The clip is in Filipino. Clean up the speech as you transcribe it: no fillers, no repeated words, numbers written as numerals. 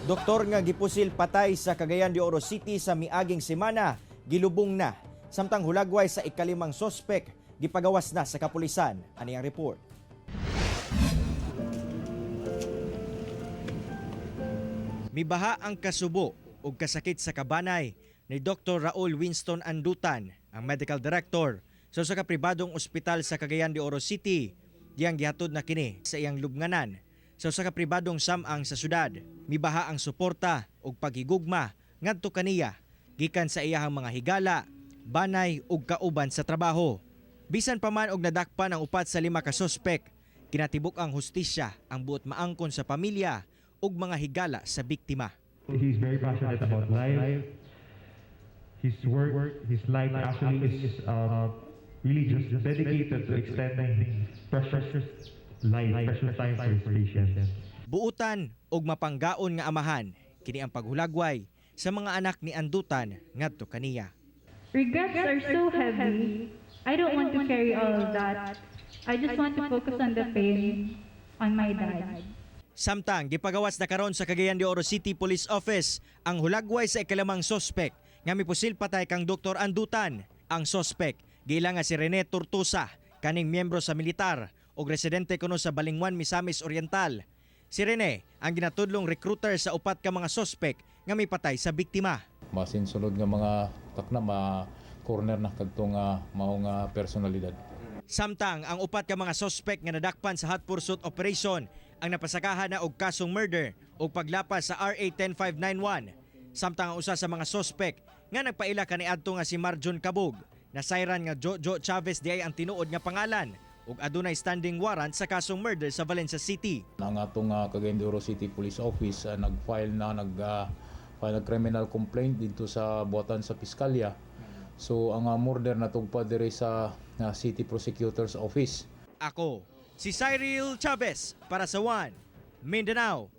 Doktor nga gipusil patay sa Cagayan de Oro City sa miaging semana, gilubong na. Samtang hulagway sa ikalimang sospek, gipagawas na sa kapulisan. Ani ang report. Mibaha ang kasubo ug kasakit sa kabanay ni Dr. Raul Winston Andutan, ang medical director sa pribadong ospital sa Cagayan de Oro City. Diyang gihatod na kini sa iyang lubnganan sa pribadong samang sa syudad. Mibaha ang suporta ug paghigugma ngadto kaniya gikan sa iyahang mga higala, banay ug kauban sa trabaho. Bisan pa man og nadakpan ang upat sa 5 ka sospek, kinatibuk ang hustisya ang buot maangkon sa pamilya ug mga higala sa biktima. He's very passionate about life. His work, his life actually is really just dedicated to extending precious life, precious time for his patients. Buutan og mapanggaon nga amahan kini ang paghulagway sa mga anak ni Andutan ngadto kaniya. Regrets are so heavy. I don't want to carry all of that. I just want to focus on the pain on my dad. Samtang gipagawas na karon sa Cagayan de Oro City Police Office ang hulagway sa ikalimang sospek nga mipusil patay kang Dr. Andutan. Ang sospek gila nga si Rene Tortosa, kaning miyembro sa militar ug residente kuno sa Balingwan, Misamis Oriental. Si Rene ang ginatudlong recruiter sa upat ka mga sospek nga mipatay sa biktima. Masin sulod nga mga takna ma-corner na kadtong mao nga personalidad. Samtang ang upat ka mga sospek nga nadakpan sa hot pursuit operation ang napasakahan na og kasong murder ug paglapas sa RA 10591. Samtang ang usa sa mga sospek nga nagpaila kaniadto nga si Marjon Cabug, nasayran nga Jojo Chavez diay ang tinuod nga pangalan ug adunay standing warrant sa kasong murder sa Valencia City. Ang atong Cagayan de Oro City Police Office nag-file ng criminal complaint dito sa buhatan sa piskalya. So ang murder natugpad diri sa City Prosecutor's Office. Ako si Cyril Chavez para sa One Mindanao